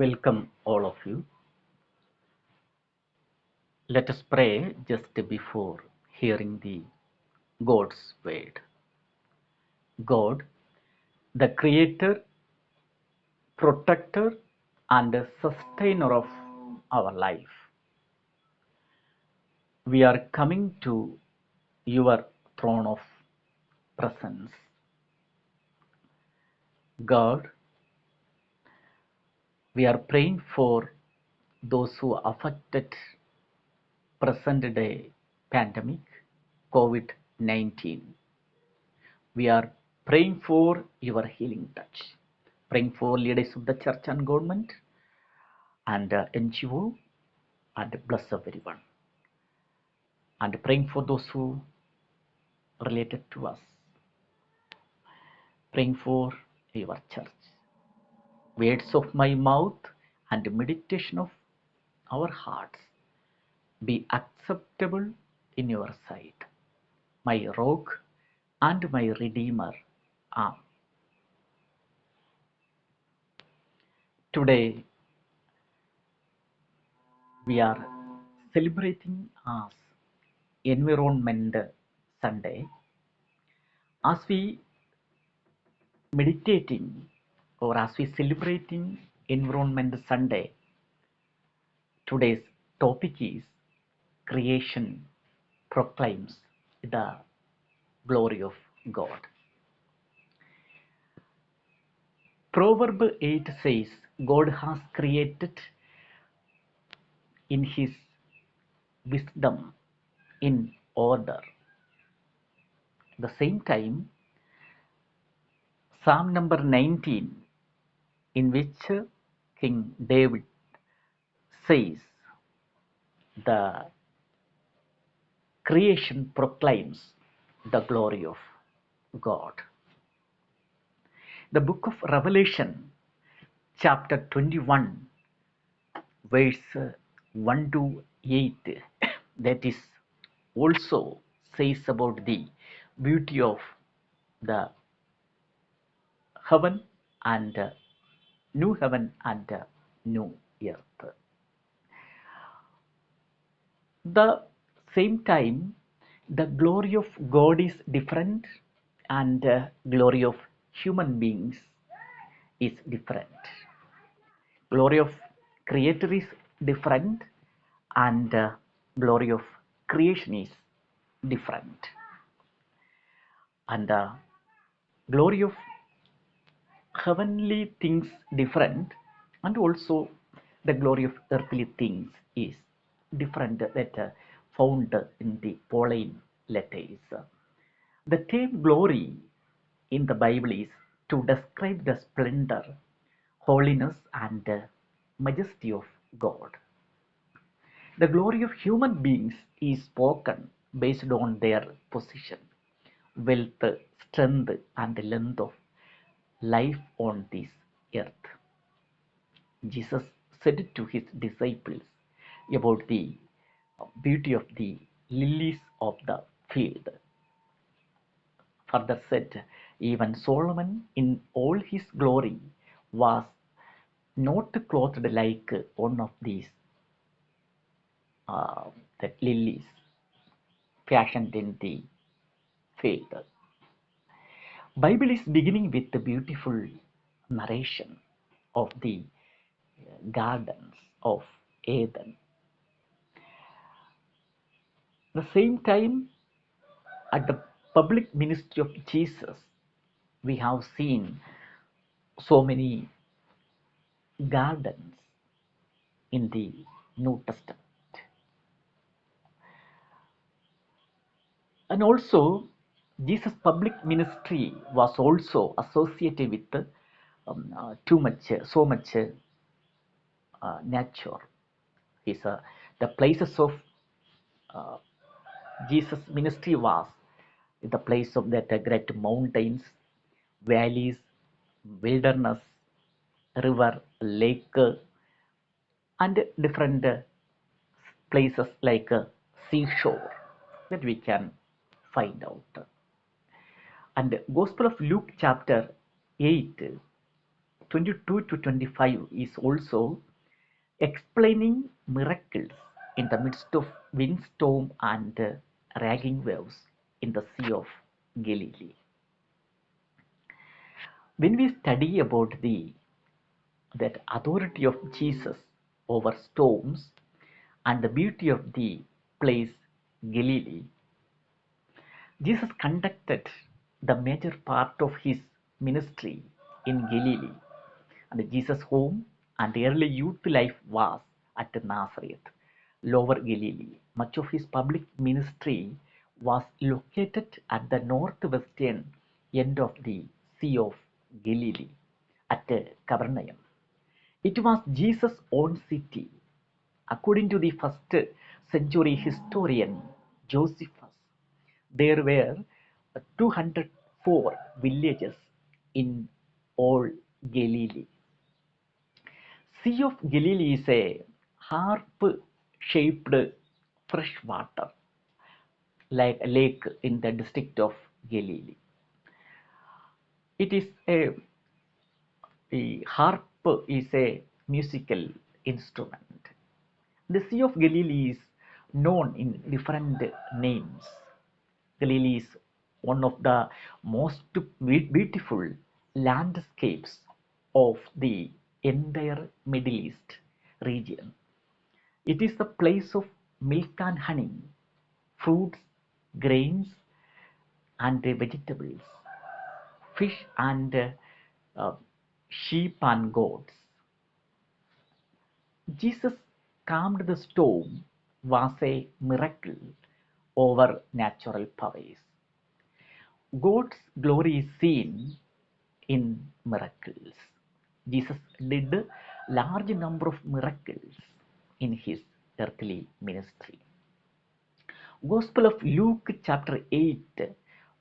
Welcome, all of you. Let us pray just before hearing the God's word. God, the creator, protector, and sustainer of our life, we are coming to your throne of presence. God, we are praying for those who are affected present day pandemic, COVID-19. We are praying for your healing touch, praying for leaders of the church and government and NGO, and bless everyone, and praying for those who related to us, praying for your church. Words of my mouth and meditation of our hearts be acceptable in your sight, my rock and my redeemer. Amen. Today we are celebrating as Environment Sunday. As we meditating or as we celebrating Environment Sunday, today's topic is creation proclaims the glory of God. Proverb 8 says, God has created in his wisdom in order. At the same time, Psalm number 19, in which King David says, the creation proclaims the glory of God. The book of Revelation, chapter 21, verse 1 to 8, that is also says about the beauty of the heaven and new heaven and new earth. The same time, the glory of God is different and glory of human beings is different. Glory of creator is different and glory of creation is different. And glory of heavenly things different, and also the glory of earthly things is different, that found in the Pauline letters. The term glory in the Bible is to describe the splendor, holiness, and majesty of God. The glory of human beings is spoken based on their position, wealth, strength, and length of life on this earth. Jesus said to his disciples about the beauty of the lilies of the field. Further said, even Solomon in all his glory was not clothed like one of these that lilies fashioned in the field. Bible is beginning with the beautiful narration of the gardens of Eden. At the same time, at the public ministry of Jesus, we have seen so many gardens in the New Testament. And also, Jesus' public ministry was also associated with so much nature. His, the places of uh, Jesus' ministry was the place of that great mountains, valleys, wilderness, river, lake, and different places like seashore that we can find out. And Gospel of Luke chapter 8 22 to 25 is also explaining miracles in the midst of windstorm and raging waves in the Sea of Galilee. When we study about that authority of Jesus over storms and the beauty of the place Galilee, Jesus conducted the major part of his ministry in Galilee, and Jesus' home and early youth life was at Nazareth, Lower Galilee. Much of his public ministry was located at the northwestern end of the Sea of Galilee at Capernaum. It was Jesus' own city. According to the first century historian Josephus, there were 204 villages in all Galilee. Sea of Galilee is a harp-shaped freshwater like a lake in the district of Galilee. It is a harp is a musical instrument. The Sea of Galilee is known in different names. Galilee is one of the most beautiful landscapes of the entire Middle East region. It is the place of milk and honey, fruits, grains, and vegetables, fish and uh, sheep and goats. Jesus calmed the storm was a miracle over natural powers. God's glory is seen in miracles. Jesus did a large number of miracles in his earthly ministry. Gospel of Luke chapter 8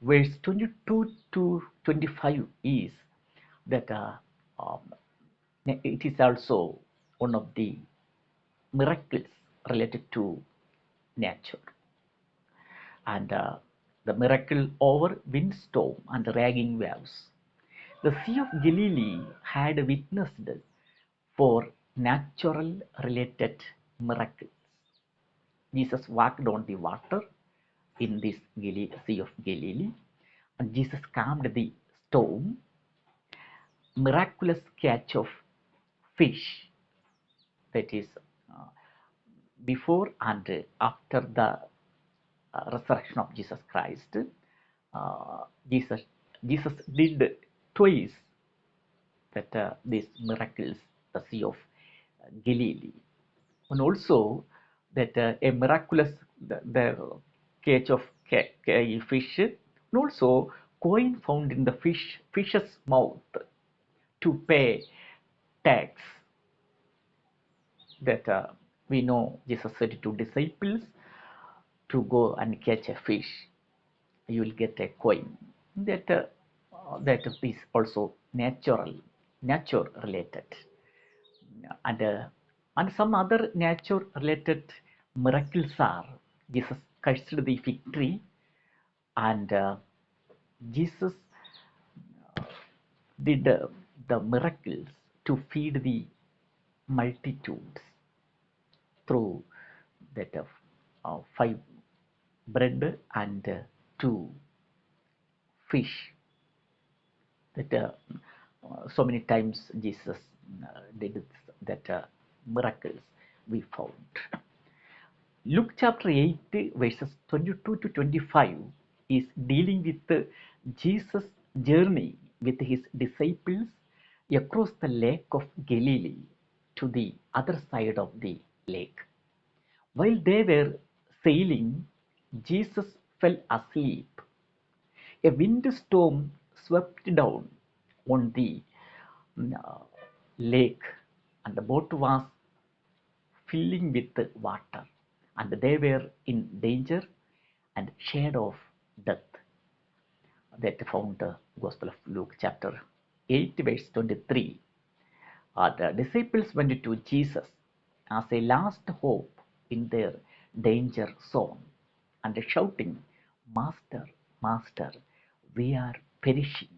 verse 22 to 25 is that um, it is also one of the miracles related to nature, and the miracle over windstorm and raging waves. The Sea of Galilee had witnessed for natural related miracles. Jesus walked on the water in this Sea of Galilee, and Jesus calmed the storm. Miraculous catch of fish, that is uh, before and after the resurrection of Jesus Christ. uh, Jesus Jesus did twice that these miracles, the Sea of Galilee, and also that a miraculous the catch of fish, and also coin found in the fish's mouth to pay tax. That we know Jesus said to disciples to go and catch a fish, you will get a coin. That that is also nature related, and some other nature related miracles are Jesus cursed the fig tree, and Jesus did the miracles to feed the multitudes through that of five bread and two fish. That so many times Jesus did that miracles we found. Luke chapter 8 verses 22 to 25 is dealing with Jesus' journey with his disciples across the lake of Galilee to the other side of the lake. While they were sailing, Jesus fell asleep. A windstorm swept down on the uh, lake, and the boat was filling with water, and they were in danger and shade of death. That found the Gospel of Luke chapter 8 verse 23. The disciples went to Jesus as a last hope in their danger zone and shouting, Master, Master, we are perishing.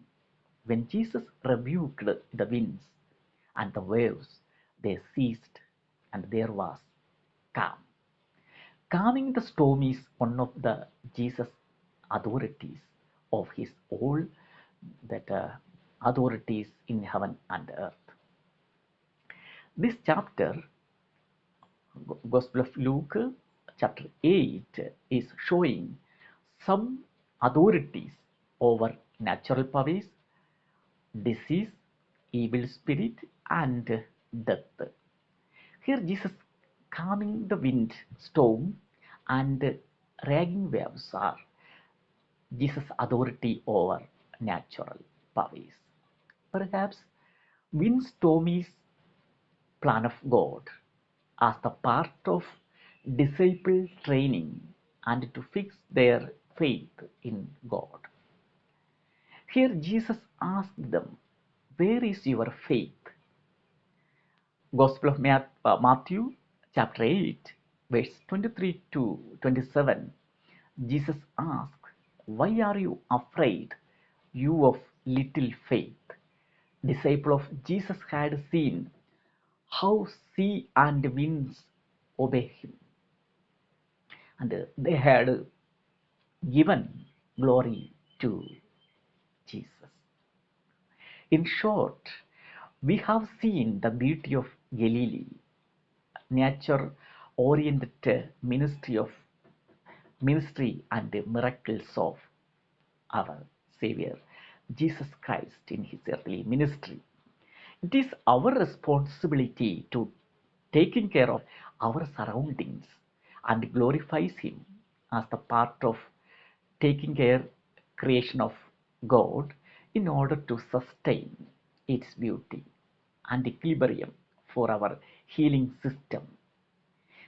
When Jesus rebuked the winds and the waves they ceased, and there was calm. Calming the storm is one of the Jesus authorities of his all that authorities in heaven and earth. This chapter, Gospel of Luke, chapter 8, is showing some authorities over natural powers, disease, evil spirit, and death. Here, Jesus calming the wind, storm, and raging waves are Jesus' authority over natural powers. Perhaps windstorm is plan of God as the part of disciple training and to fix their faith in God. Here Jesus asked them, "Where is your faith?" Gospel of Matthew, chapter 8, verse 23 to 27. Jesus asked, "Why are you afraid, you of little faith?" Disciple of Jesus had seen how sea and winds obey him, and they had given glory to Jesus. In short, we have seen the beauty of Galilee, nature oriented ministry and the miracles of our Savior Jesus Christ in his earthly ministry. It is our responsibility to taking care of our surroundings and glorifies him as the part of taking care creation of God in order to sustain its beauty and equilibrium for our healing system.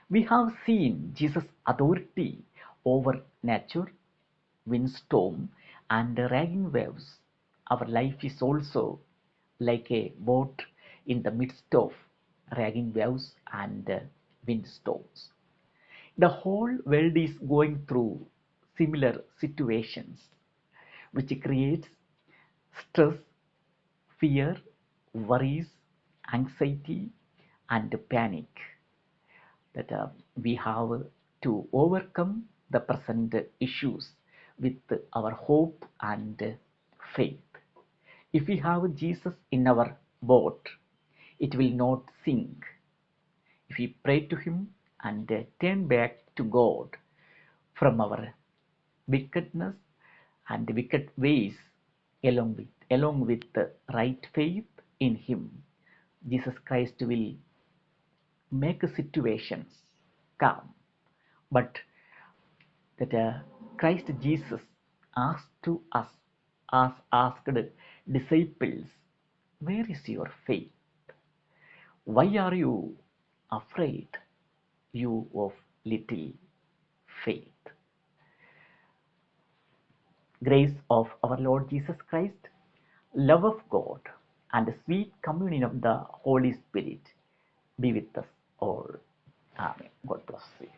We have seen Jesus' authority over nature, windstorm, and raging waves. Our life is also like a boat in the midst of raging waves and windstorms. The whole world is going through similar situations, which creates stress, fear, worries, anxiety, and panic that we have to overcome the present issues with our hope and faith. If we have Jesus in our boat, it will not sink. If we pray to Him and turn back to God from our wickedness and wicked ways, along with the right faith in Him, Jesus Christ will make situations calm. But that Christ Jesus asked to us, as asked disciples, "Where is your faith? Why are you afraid, you of little faith?" Grace of our Lord Jesus Christ, love of God, and the sweet communion of the Holy Spirit be with us all. Amen. God bless you.